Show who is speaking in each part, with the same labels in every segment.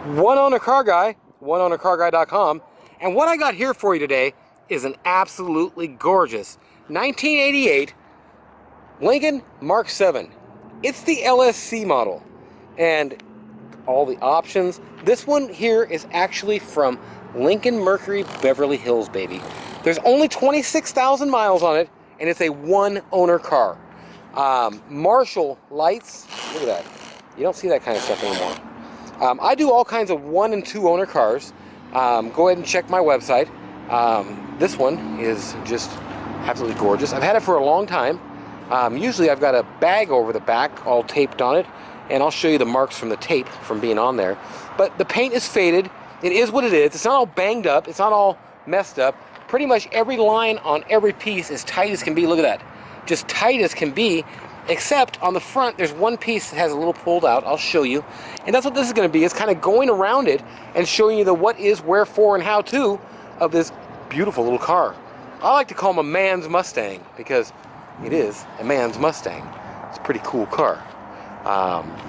Speaker 1: One owner car guy, oneownercarguy.com, and what I got here for you today is an absolutely gorgeous 1988 Lincoln Mark 7. It's the LSC model, and all the options. This one here is actually from Lincoln Mercury Beverly Hills, baby. There's only 26,000 miles on it, and it's a one owner car. Marshall lights, look at that. You don't see that kind of stuff anymore. I do all kinds of 1 and 2 owner cars. Go ahead and check my website. This one is just absolutely gorgeous. I've had it for a long time. Usually I've got a bag over the back all taped on it, and I'll show you the marks from the tape from being on there. But the paint is faded. It is what it is. It's not all banged up. It's not all messed up. Pretty much every line on every piece is tight as can be. Look at that. Just tight as can be, except on the front there's one piece that has a little pulled out. I'll show you. And that's what this is going to be. It's kind of going around it and showing you the what is, wherefore, and how to of this beautiful little car. I like to call him a man's Mustang because it is a man's Mustang. It's a pretty cool car.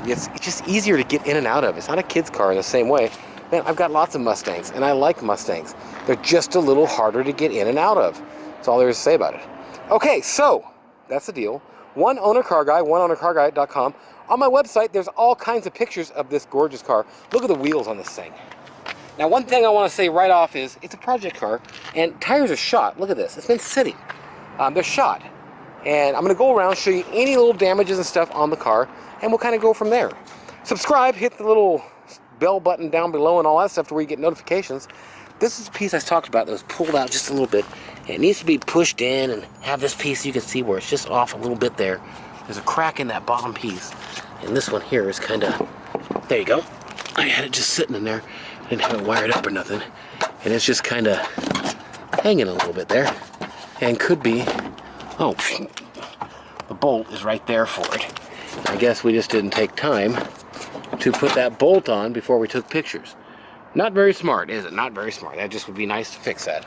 Speaker 1: It's just easier to get in and out of. It's not a kid's car in the same way. Man, I've got lots of Mustangs, and I like Mustangs. They're just a little harder to get in and out of. That's all there is to say about it. Okay, so that's the deal. One owner car guy, oneownercarguy.com. On my website, there's all kinds of pictures of this gorgeous car. Look at the wheels on this thing. Now, one thing I want to say right off is it's a project car, and tires are shot. Look at this. It's been sitting. They're shot. And I'm going to go around, show you any little damages and stuff on the car, and we'll kind of go from there. Subscribe, hit the little bell button down below and all that stuff to where you get notifications. This is a piece I talked about that was pulled out just a little bit. It needs to be pushed in and have this piece you can see where it's just off a little bit there. There's a crack in that bottom piece. And this one here is kind of, there you go. I had it just sitting in there. I didn't have it wired up or nothing. And it's just kind of hanging a little bit there. And could be, oh, the bolt is right there for it. I guess we just didn't take time to put that bolt on before we took pictures. Not very smart, is it? Not very smart. That just would be nice to fix that.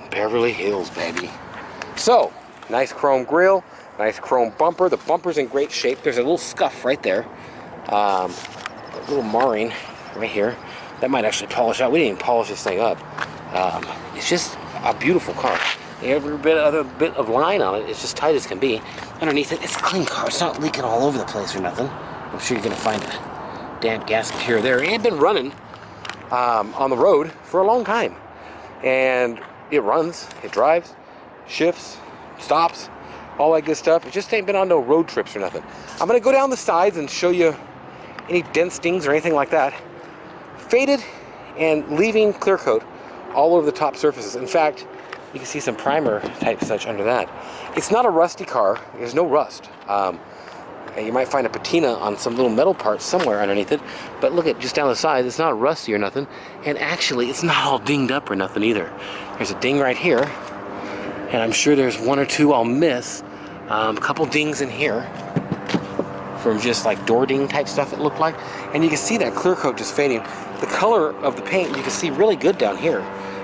Speaker 1: Beverly Hills, baby. So, nice chrome grille, nice chrome bumper. The bumper's in great shape. There's a little scuff right there. A little marring right here. That might actually polish out. We didn't even polish this thing up. It's just a beautiful car. Every other bit of line on it is just tight as can be. Underneath it, it's a clean car. It's not leaking all over the place or nothing. I'm sure you're going to find a damp gasket here or there. It had been running on the road for a long time. And it runs, it drives, shifts, stops, all that good stuff. It just ain't been on no road trips or nothing. I'm going to go down the sides and show you any dent stings or anything like that. Faded and leaving clear coat all over the top surfaces. In fact, you can see some primer type such under that. It's not a rusty car. There's no rust. And you might find a patina on some little metal parts somewhere underneath it. But look at just down the side. It's not rusty or nothing. And actually, it's not all dinged up or nothing either. There's a ding right here. And I'm sure there's 1 or 2 I'll miss. A couple dings in here from just like door ding type stuff it looked like. And you can see that clear coat just fading. The color of the paint you can see really good down here,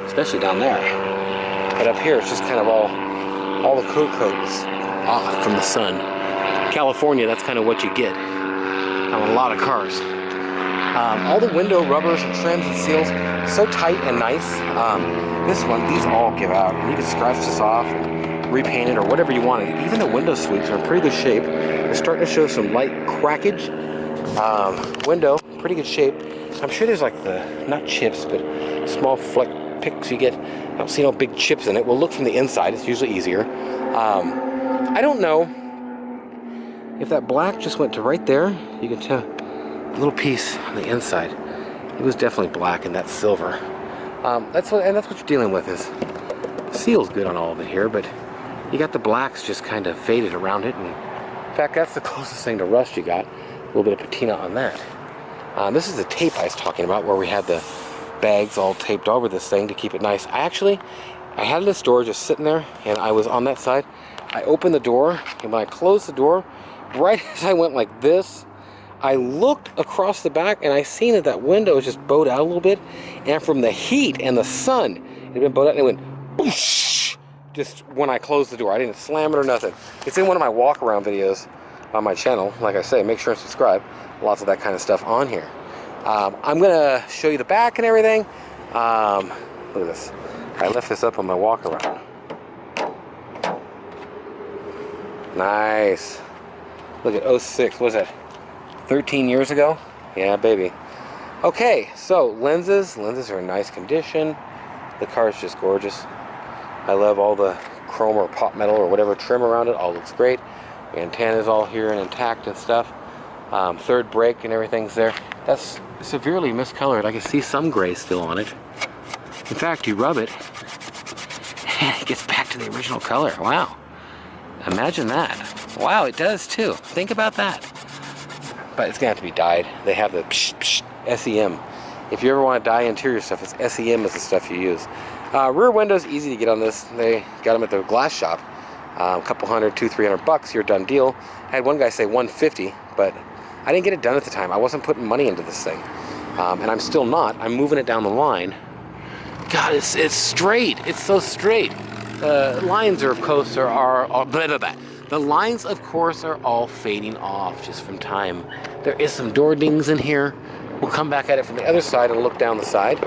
Speaker 1: especially down there. But up here it's just kind of all the clear coat is off from the sun. California, that's kind of what you get on a lot of cars. All the window rubbers and trims and seals, so tight and nice. This one, these all give out, and you can scratch this off and repaint it or whatever you want. Even the window sweeps are in pretty good shape. They're starting to show some light crackage. Window, pretty good shape. I'm sure there's like not chips, but small fleck picks you get. I don't see no big chips in it. We'll look from the inside. It's usually easier. I don't know if that black just went to right there. You can tell a little piece on the inside. It was definitely black, and that's silver. That's what you're dealing with. Is the seal's good on all of it here, but you got the blacks just kind of faded around it. And in fact, that's the closest thing to rust you got. A little bit of patina on that. This is the tape I was talking about, where we had the bags all taped over this thing to keep it nice. I had it in the store just sitting there, and I was on that side. I opened the door, and when I closed the door, right as I went like this, I looked across the back and I seen that window was just bowed out a little bit, and from the heat and the sun, it had been bowed out, and it went boosh, just when I closed the door. I didn't slam it or nothing. It's in one of my walk-around videos on my channel. Like I say, make sure and subscribe. Lots of that kind of stuff on here. I'm gonna show you the back and everything. Look at this. I left this up on my walk around. Nice. Look at 06. What is that? 13 years ago? Yeah, baby. Okay, so lenses. Lenses are in nice condition. The car is just gorgeous. I love all the chrome or pop metal or whatever trim around it. All looks great. The antenna's all here and intact and stuff. Third brake and everything's there. That's severely miscolored. I can see some gray still on it. In fact, you rub it and it gets back to the original color. Wow. Imagine that. Wow, it does too. Think about that. But it's gonna have to be dyed. They have the SEM. If you ever want to dye interior stuff, it's SEM is the stuff you use. Rear windows, easy to get on this. They got them at the glass shop. A couple hundred, $200-300, you're done deal. I had one guy say 150, but I didn't get it done at the time. I wasn't putting money into this thing, and I'm still not. I'm moving it down the line. God, it's straight. It's so straight. The lines are, of course, the lines, of course, are all fading off just from time. There is some door dings in here. We'll come back at it from the other side and look down the side.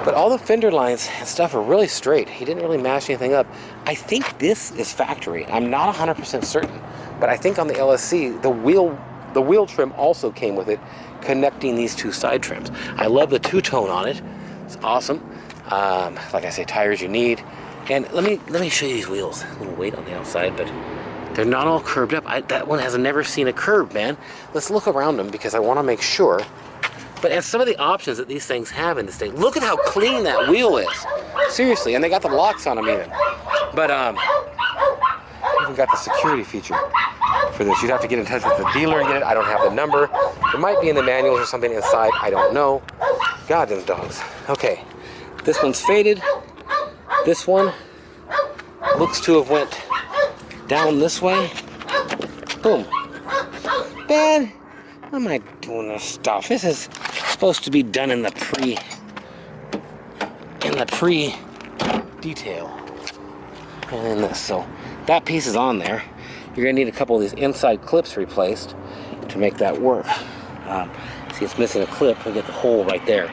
Speaker 1: But all the fender lines and stuff are really straight. He didn't really mash anything up. I think this is factory. I'm not 100% certain, but I think on the LSC, the wheel trim also came with it, connecting these two side trims. I love the two-tone on it. It's awesome. Like I say, tires you need. And let me show you these wheels. A little weight on the outside, but they're not all curved up. That one has never seen a curve, man. Let's look around them because I want to make sure. But and some of the options that these things have in this thing, look at how clean that wheel is. Seriously, and they got the locks on them even. But even got the security feature for this. You'd have to get in touch with the dealer and get it. I don't have the number. It might be in the manuals or something inside. I don't know. God, them dogs. Okay, this one's faded. This one looks to have went down this way. Boom. Man, why am I doing this stuff? This is supposed to be done in the pre detail. And then this, so that piece is on there. You're gonna need a couple of these inside clips replaced to make that work. See, it's missing a clip. We get the hole right there.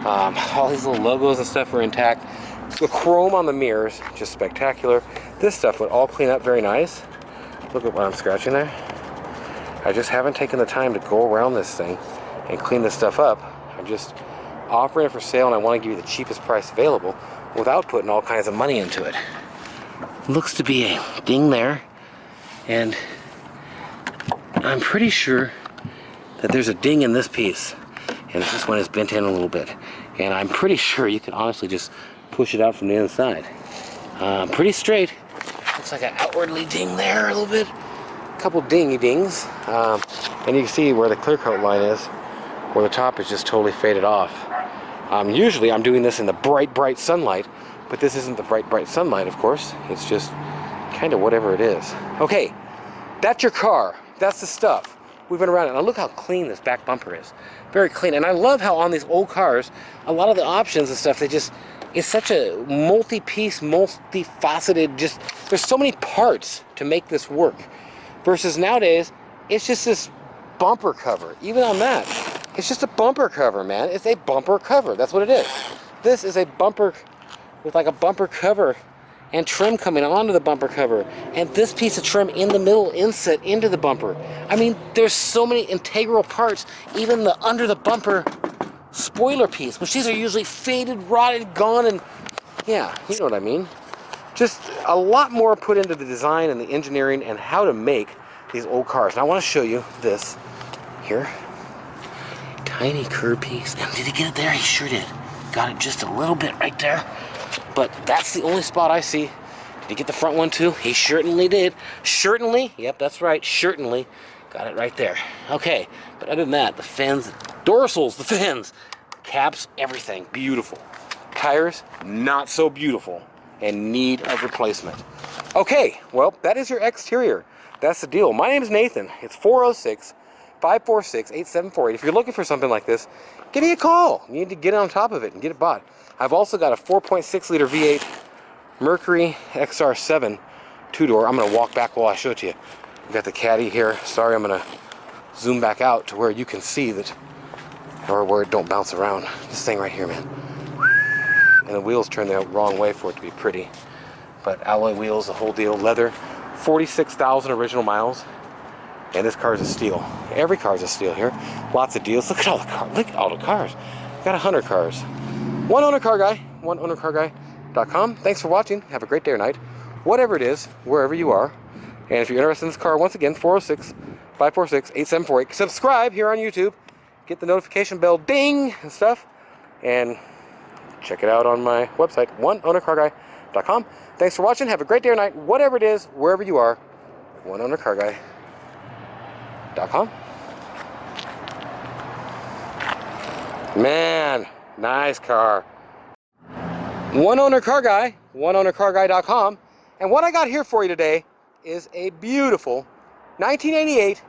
Speaker 1: All these little logos and stuff are intact. The chrome on the mirrors, just spectacular. This stuff would all clean up very nice. Look at what I'm scratching there. I just haven't taken the time to go around this thing and clean this stuff up. I'm just offering it for sale, and I want to give you the cheapest price available without putting all kinds of money into it. Looks to be a ding there, and I'm pretty sure that there's a ding in this piece, and this one is bent in a little bit. And I'm pretty sure you can honestly just push it out from the inside. Pretty straight. Looks like an outwardly ding there a little bit. A couple dingy dings. And you can see where the clear coat line is, where the top is just totally faded off. Usually I'm doing this in the bright sunlight, but this isn't the bright sunlight, of course. It's just kind of whatever it is. Okay, that's your car. That's the stuff. We've been around it. Now look how clean this back bumper is. Very clean. And I love how on these old cars, a lot of the options and stuff, it's such a multi-piece, multifaceted, just, there's so many parts to make this work. Versus nowadays, it's just this bumper cover. Even on that, it's just a bumper cover, man. It's a bumper cover. That's what it is. This is a bumper with like a bumper cover and trim coming onto the bumper cover, and this piece of trim in the middle inset into the bumper. I mean, there's so many integral parts, even the under the bumper spoiler piece, which these are usually faded, rotted, gone, and yeah, you know what I mean. Just a lot more put into the design and the engineering and how to make these old cars. And I want to show you this here. Tiny curb piece. And did he get it there? He sure did. Got it just a little bit right there. But that's the only spot I see. Did he get the front one too? He certainly did. Certainly. Yep, that's right. Certainly. Got it right there. Okay. But other than that, the fins, dorsals, the fins, caps, everything. Beautiful. Tires, not so beautiful. And need of replacement. Okay, well, that is your exterior. That's the deal. My name is Nathan. It's 406-546-8748. If you're looking for something like this, give me a call. You need to get on top of it and get it bought. I've also got a 4.6 liter V8 Mercury XR7 two-door. I'm going to walk back while I show it to you. We've got the caddy here. Sorry, I'm going to zoom back out to where you can see that or where it don't bounce around. This thing right here, man. And the wheels turn the wrong way for it to be pretty. But alloy wheels, the whole deal. Leather, 46,000 original miles. And this car is a steal. Every car is a steal here. Lots of deals. Look at all the cars. Look at all the cars. Got 100 cars. One owner car guy. OneOwnerCarGuy.com. Thanks for watching. Have a great day or night. Whatever it is, wherever you are. And if you're interested in this car, once again, 406-546-8748. Subscribe here on YouTube. Get the notification bell ding and stuff. And check it out on my website, OneOwnerCarGuy.com. Thanks for watching. Have a great day or night. Whatever it is, wherever you are. OneOwnerCarGuy.com. Man, nice car. One Owner Car Guy, OneOwnerCarGuy.com. And what I got here for you today is a beautiful 1988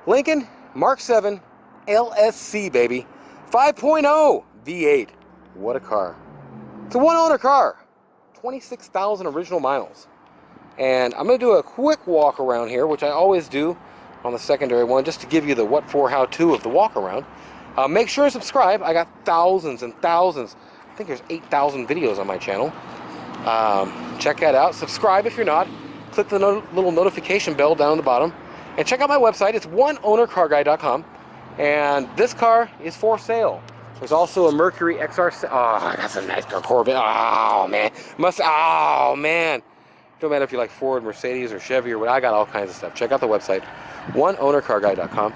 Speaker 1: Lincoln Mark 7 LSC, baby. 5.0 V8. What a car. It's a one-owner car. 26,000 original miles. And I'm going to do a quick walk around here, which I always do on the secondary one, just to give you the what for, how to of the walk around. Make sure to subscribe. I got thousands and thousands. I think there's 8,000 videos on my channel. Check that out. Subscribe if you're not. Click the little notification bell down at the bottom. And check out my website. It's OneOwnerCarGuy.com. And this car is for sale. There's also a Mercury XR. Oh, that's a nice car. Corvette. Oh, man. Oh, man. Don't matter if you like Ford, Mercedes, or Chevy, or what. I got all kinds of stuff. Check out the website. OneOwnerCarGuy.com.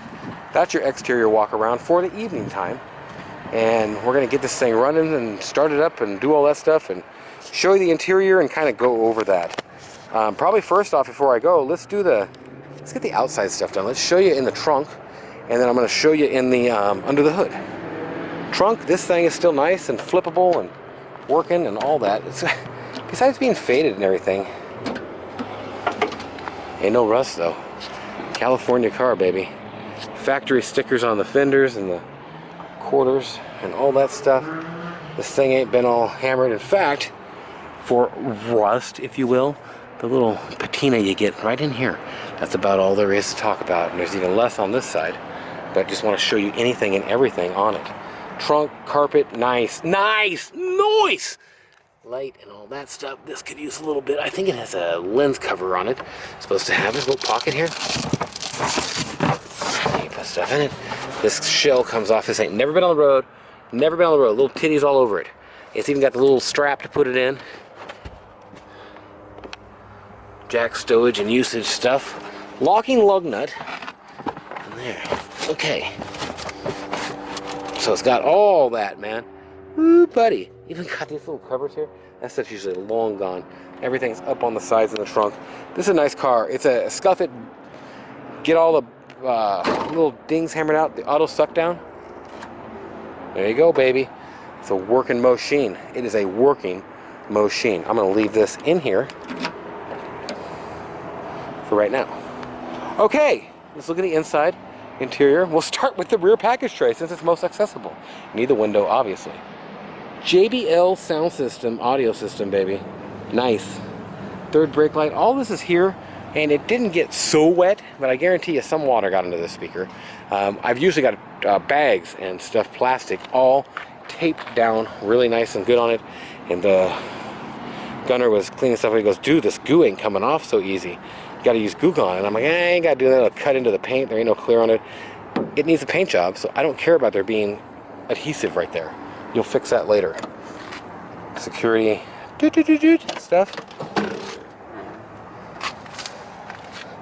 Speaker 1: That's your exterior walk around for the evening time. And we're going to get this thing running and start it up and do all that stuff and show you the interior and kind of go over that. Probably first off, before I go, let's get the outside stuff done. Let's show you in the trunk, and then I'm going to show you in the under the hood. Trunk, this thing is still nice and flippable and working and all that. It's, besides being faded and everything, ain't no rust though. California car, baby. Factory stickers on the fenders and the quarters and all that stuff. This thing ain't been all hammered. In fact, for rust, if you will, the little patina you get right in here, that's about all there is to talk about. And there's even less on this side, but I just want to show you anything and everything on it. Trunk, carpet, nice. Light and all that stuff. This could use a little bit. I think it has a lens cover on it. It's supposed to have this little pocket here. You put stuff in it. This shell comes off. This ain't never been on the road. Never been on the road. Little titties all over it. It's even got the little strap to put it in. Jack stowage and usage stuff. Locking lug nut. And there. Okay. So it's got all that, man. Ooh, buddy. Even got these little covers here. That stuff's usually long gone. Everything's up on the sides of the trunk. This is a nice car. It's a scuff it. Get all the little dings hammered out. The auto suck down. There you go, baby. It's a working machine. It is a working machine. I'm going to leave this in here for right now. Okay, let's look at the inside, interior. We'll start with the rear package tray since it's most accessible. You need the window, obviously. JBL sound system, audio system, baby. Nice. Third brake light. All this is here, and it didn't get so wet, but I guarantee you some water got into this speaker. I've usually got bags and stuff, plastic, all taped down really nice and good on it. And the gunner was cleaning stuff, and he goes, dude, this goo ain't coming off so easy. You gotta use Goo Gone. And I'm like, I ain't gotta do that. It'll cut into the paint. There ain't no clear on it. It needs a paint job, so I don't care about there being adhesive right there. You'll fix that later. Security stuff.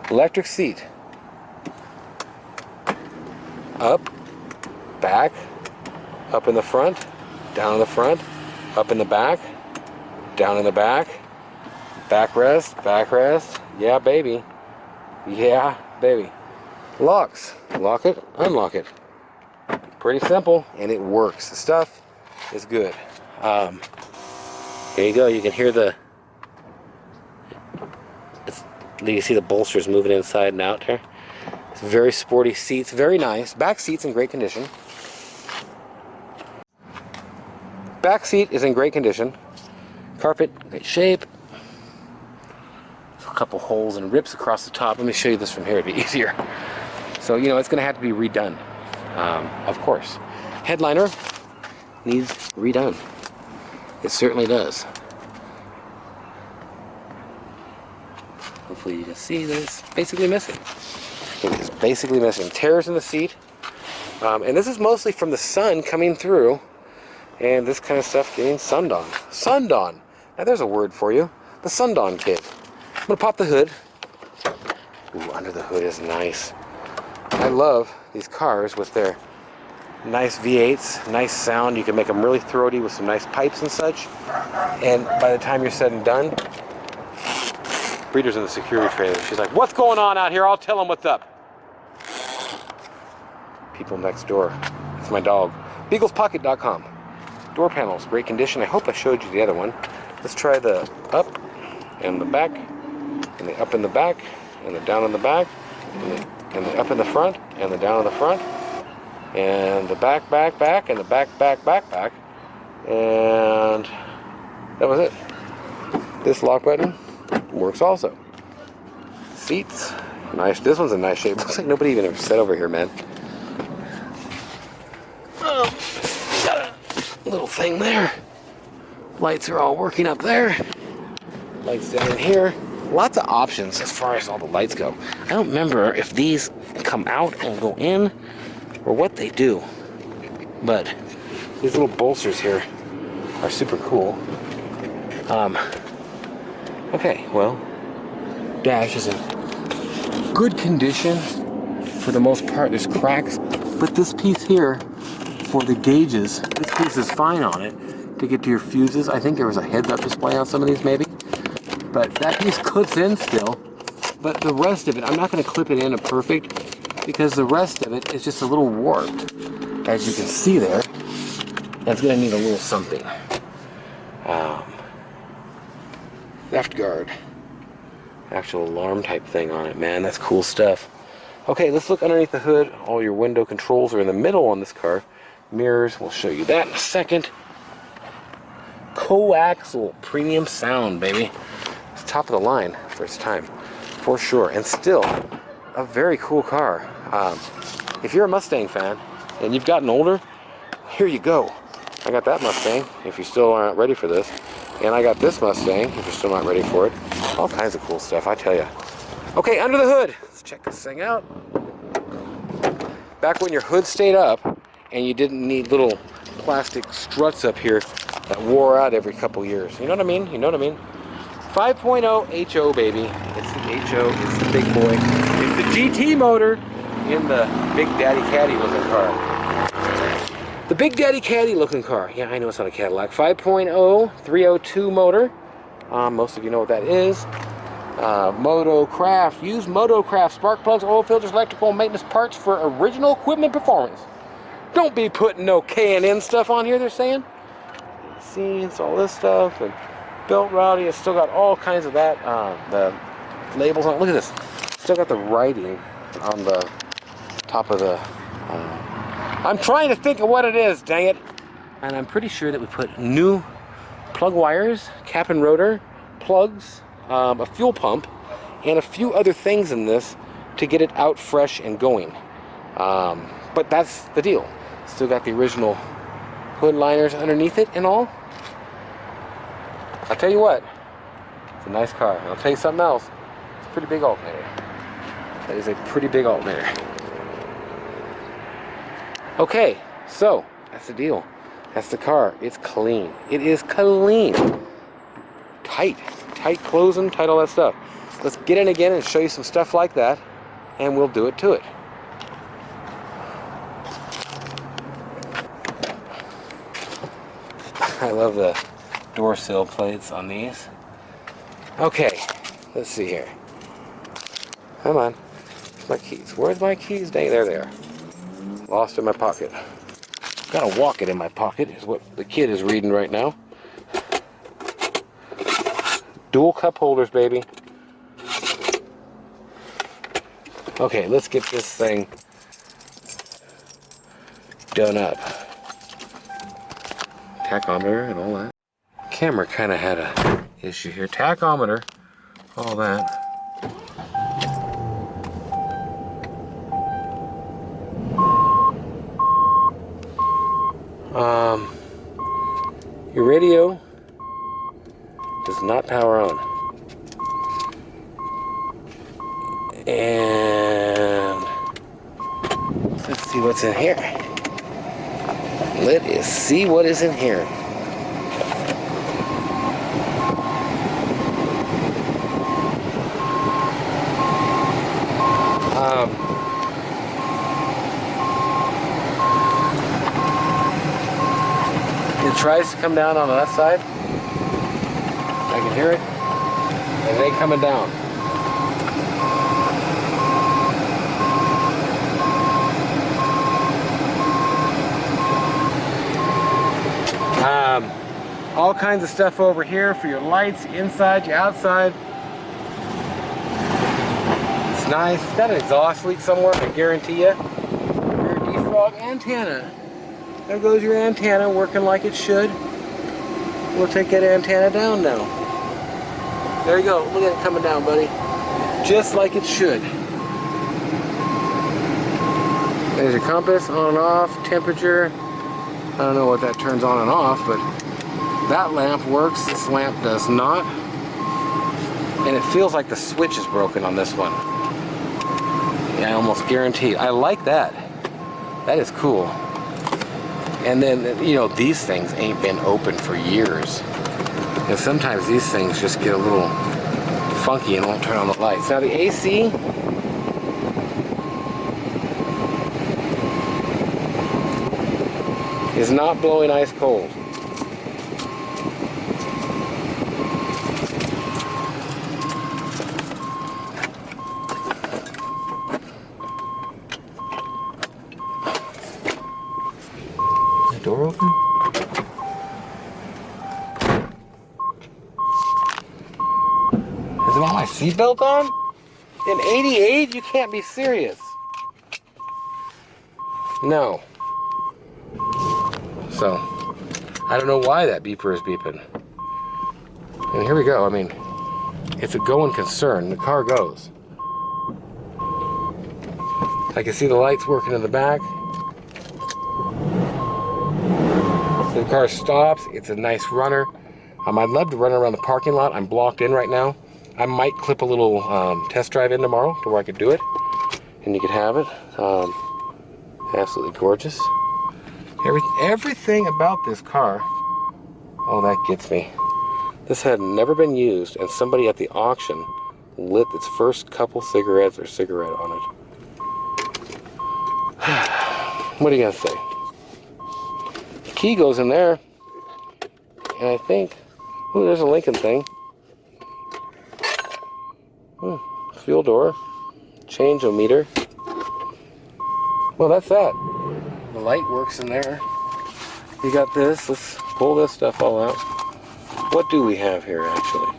Speaker 1: Electric seat. Up, back, up in the front, down in the front, up in the back, down in the back, backrest. Yeah, baby. Yeah, baby. Locks. Lock it, unlock it. Pretty simple, and it works. The stuff is good. Here you go. You can hear you see the bolsters moving inside and out there. It's very sporty seats, very nice. Back seat's in great condition. Back seat is in great condition. Carpet, great shape. A couple holes and rips across the top. Let me show you this from here, it'd be easier. So, you know, it's going to have to be redone, of course. headliner needs redone. It certainly does. Hopefully you can see that it's basically missing. It is basically missing. Tears in the seat. And this is mostly from the sun coming through and this kind of stuff getting sunned on. Sunned on! Now there's a word for you. The sunned on kid. I'm going to pop the hood. Ooh, under the hood is nice. I love these cars with their nice V8s, nice sound. You can make them really throaty with some nice pipes and such. And by the time you're said and done, Breeder's in the security trailer. She's like, "What's going on out here? I'll tell them what's up." People next door. It's my dog. BeaglesPocket.com. Door panels, great condition. I hope I showed you the other one. Let's try the up and the back, and the up in the back, and the down in the back, and the up in the front, and the down in the front, and the back, and the back, back. And that was it. This lock button works also. Seats, nice. This one's in nice shape. Looks like nobody even ever sat over here, man. Got a little thing there. Lights are all working up there. Lights down in here. Lots of options as far as all the lights go. I don't remember if these come out and go in or what they do. But these little bolsters here are super cool. Okay, well, dash is in good condition for the most part. There's cracks, but this piece here for the gauges, this piece is fine on it to get to your fuses. I think there was a heads-up display on some of these maybe, but that piece clips in still. But the rest of it, I'm not going to clip it in a perfect because the rest of it is just a little warped, as you can see there. That's going to need a little something. Theft guard, actual alarm type thing on it, man. That's cool stuff. Okay, let's look underneath the hood. All your window controls are in the middle on this car. Mirrors, we'll show you that in a second. Coaxial premium sound, baby. It's top of the line for its time, for sure. And still a very cool car. If you're a Mustang fan and you've gotten older, here you go. I got that Mustang, if you still aren't ready for this. And I got this Mustang, if you're still not ready for it. All kinds of cool stuff, I tell you. Okay, under the hood. Let's check this thing out. Back when your hood stayed up and you didn't need little plastic struts up here that wore out every couple years. You know what I mean? You know what I mean? 5.0 HO, baby. It's the HO, it's the big boy. It's the GT motor in the Big Daddy Caddy looking car. The Big Daddy Caddy looking car. Yeah, I know it's not a Cadillac. 5.0 302 motor. Most of you know what that is. Motocraft. Use Motocraft spark plugs, oil filters, electrical maintenance parts for original equipment performance. Don't be putting no K&N stuff on here, they're saying. Scenes, all this stuff, and belt rowdy. It's still got all kinds of that. The labels on it. Look at this. Still got the writing on the top of the. I'm trying to think of what it is, dang it. And I'm pretty sure that we put new plug wires, cap and rotor, plugs, a fuel pump, and a few other things in this to get it out fresh and going. But that's the deal. Still got the original hood liners underneath it and all. I'll tell you what, it's a nice car. And I'll tell you something else, it's a pretty big alternator. That is a pretty big alternator. Okay, so that's the deal. That's the car. It's clean. It is clean. Tight closing, tight all that stuff. Let's get in again and show you some stuff like that, and we'll do it to it. I love the door sill plates on these. Okay, let's see here. Come on. Where's my keys? Where's my keys? Dang, there they are. Lost in my pocket. Gotta walk it in my pocket is what the kid is reading right now. Dual cup holders, baby. Okay, let's get this thing done up. Tachometer and all that. Camera kind of had a issue here. Tachometer, all that. Your radio does not power on. And let's see what's in here. Let us see what is in here. It tries to come down on the left side. I can hear it. And it ain't coming down. All kinds of stuff over here for your lights, inside, your outside. It's nice. It's got an exhaust leak somewhere, I guarantee you. Your defrog antenna. There goes your antenna working like it should. We'll take that antenna down now. There you go. Look at it coming down, buddy. Just like it should. There's your compass, on and off, temperature. I don't know what that turns on and off, but that lamp works. This lamp does not. And it feels like the switch is broken on this one. Yeah, I almost guarantee. I like that. That is cool. And then, you know, these things ain't been open for years. And sometimes these things just get a little funky and won't turn on the lights. Now the AC, is not blowing ice cold. Is the door open? Is it on my seatbelt on? In 88? You can't be serious. No. So, I don't know why that beeper is beeping. And here we go. I mean, it's a going concern. The car goes. I can see the lights working in the back. The car stops. It's a nice runner. I'd love to run around the parking lot. I'm blocked in right now. I might clip a little test drive in tomorrow to where I could do it. And you could have it. Absolutely gorgeous. Everything about this car, oh, that gets me. This had never been used, and somebody at the auction lit its first couple cigarettes or cigarette on it. What are you gonna say? The key goes in there, and I think, oh, there's a Lincoln thing. Fuel door, change-o-meter. Well, that's that. The light works in there. You got this. Let's pull this stuff all out. What do we have here, actually?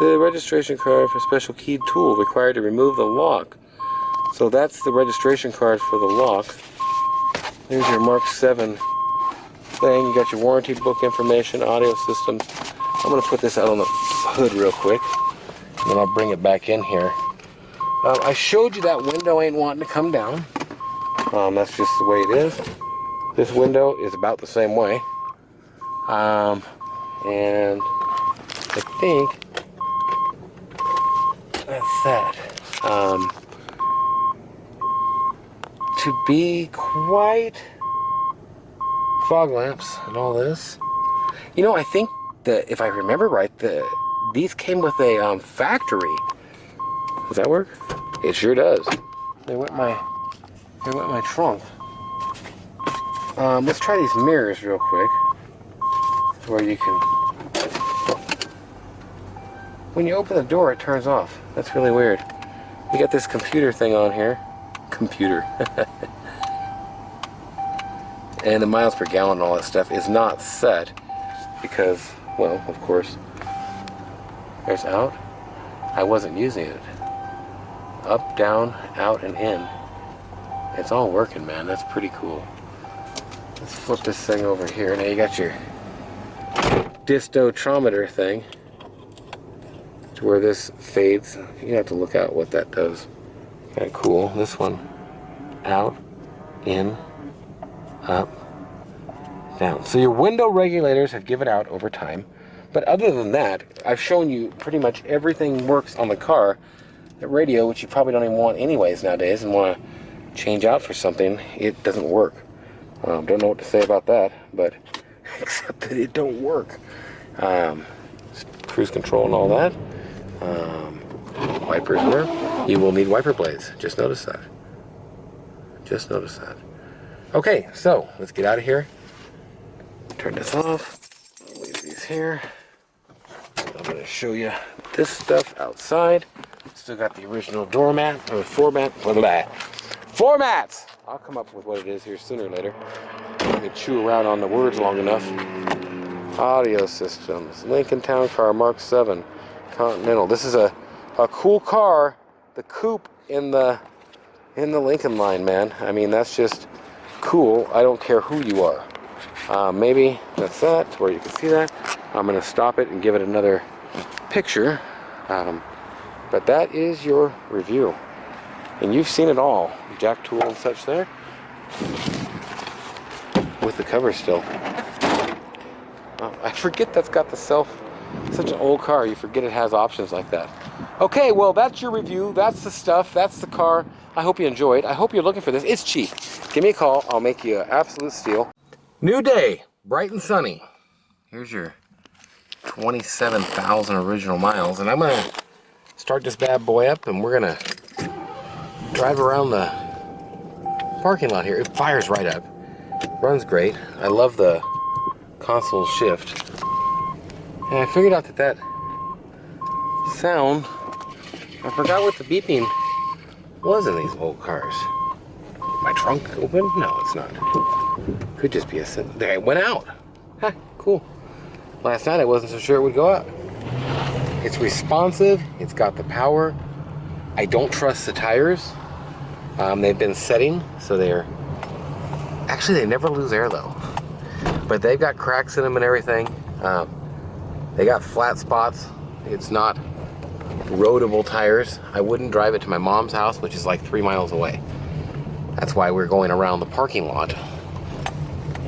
Speaker 1: The registration card for special keyed tool required to remove the lock. So that's the registration card for the lock. There's your Mark 7 thing. You got your warranty book information, audio system. I'm going to put this out on the hood real quick, and then I'll bring it back in here. I showed you that window ain't wanting to come down. That's just the way it is. This window is about the same way. And I think that's that. To be quite fog lamps and all this. You know, I think that if I remember right, these came with a factory. Does that work? It sure does. They went my trunk. Let's try these mirrors real quick, where you can. When you open the door, it turns off. That's really weird. You got this computer thing on here. Computer. And the miles per gallon and all that stuff is not set because, well, of course, there's out. I wasn't using it. Up, down, out, and in. It's all working, man. That's pretty cool. Let's flip this thing over here. Now you got your distotrometer thing to to where this fades. You have to look out what that does. Kind of cool. This one, out, in, up, down. So your window regulators have given out over time. But other than that, I've shown you pretty much everything works on the car. The radio, which you probably don't even want anyways nowadays and want to change out for something, it doesn't work. Don't know what to say about that, but except that it don't work. Cruise control and all that. Wipers work. You will need wiper blades. Just notice that. Just notice that. Okay, so let's get out of here. Turn this off. Leave these here. I'm going to show you this stuff outside. Still got the original doormat, or format, blah, blah, blah. Formats! I'll come up with what it is here sooner or later. I can chew around on the words long enough. Audio systems. Lincoln Town Car Mark 7 Continental. This is a cool car. The coupe in the Lincoln line, man. I mean, that's just cool. I don't care who you are. Maybe that's that, where you can see that. I'm going to stop it and give it another picture. But that is your review. And you've seen it all. Jack tool and such there. With the cover still. I forget that's got the such an old car, you forget it has options like that. Okay, well, that's your review. That's the stuff. That's the car. I hope you enjoyed. I hope you're looking for this. It's cheap. Give me a call. I'll make you an absolute steal. New day. Bright and sunny. Here's your 27,000 original miles. And I'm going to start this bad boy up, and we're going to drive around the parking lot here. It fires right up. Runs great. I love the console shift. And I figured out that sound, I forgot what the beeping was in these old cars. My trunk open? No, it's not. Could just be a set. There, it went out. Huh, cool. Last night I wasn't so sure it would go out. It's responsive. It's got the power. I don't trust the tires. They've been setting, so they're... Actually, they never lose air, though. But they've got cracks in them and everything. They got flat spots. It's not roadable tires. I wouldn't drive it to my mom's house, which is like 3 miles away. That's why we're going around the parking lot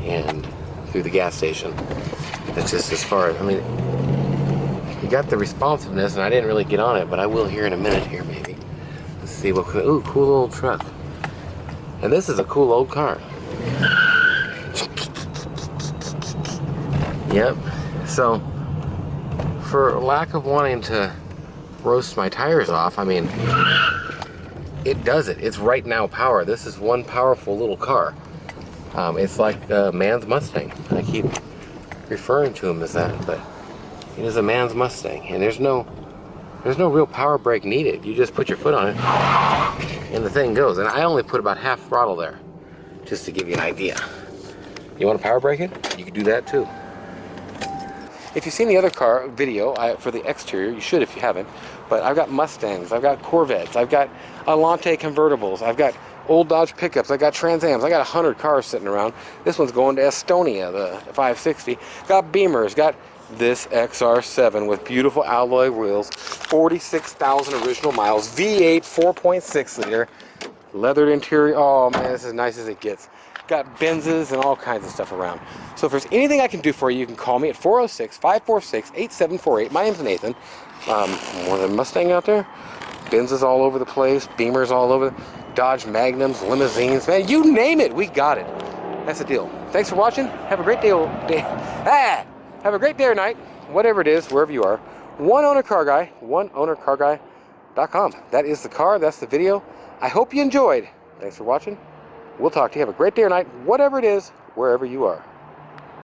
Speaker 1: and through the gas station. That's just as far as, I mean, you got the responsiveness, and I didn't really get on it, but I will here in a minute here, maybe. Let's see what, ooh, cool old truck. And this is a cool old car. Yep. So, for lack of wanting to roast my tires off, I mean, it does it. It's right now power. This is one powerful little car. It's like a man's Mustang. I keep referring to him as that, but it is a man's Mustang, and there's no real power brake needed. You just put your foot on it, and the thing goes. And I only put about half throttle there, just to give you an idea. You want to power brake it? You can do that too. If you've seen the other car video for the exterior, you should if you haven't, but I've got Mustangs, I've got Corvettes, I've got Alante convertibles, I've got old Dodge pickups, I got Trans Ams, I got 100 cars sitting around. This one's going to Estonia, the 560. Got Beamers, got this XR7 with beautiful alloy wheels, 46,000 original miles, V8 4.6 liter, leathered interior. Oh man, this is as nice as it gets. Got Benzes and all kinds of stuff around. So if there's anything I can do for you, you can call me at 406-546-8748. My name's Nathan. More than Mustang out there. Benzes all over the place. Beamers all over. Dodge Magnums, limousines. Man, you name it, we got it. That's the deal. Thanks for watching. Have a great day. Have a great day or night, whatever it is, wherever you are. One Owner Car Guy, oneownercarguy.com. That is the car. That's the video. I hope you enjoyed. Thanks for watching. We'll talk to you. Have a great day or night, whatever it is, wherever you are.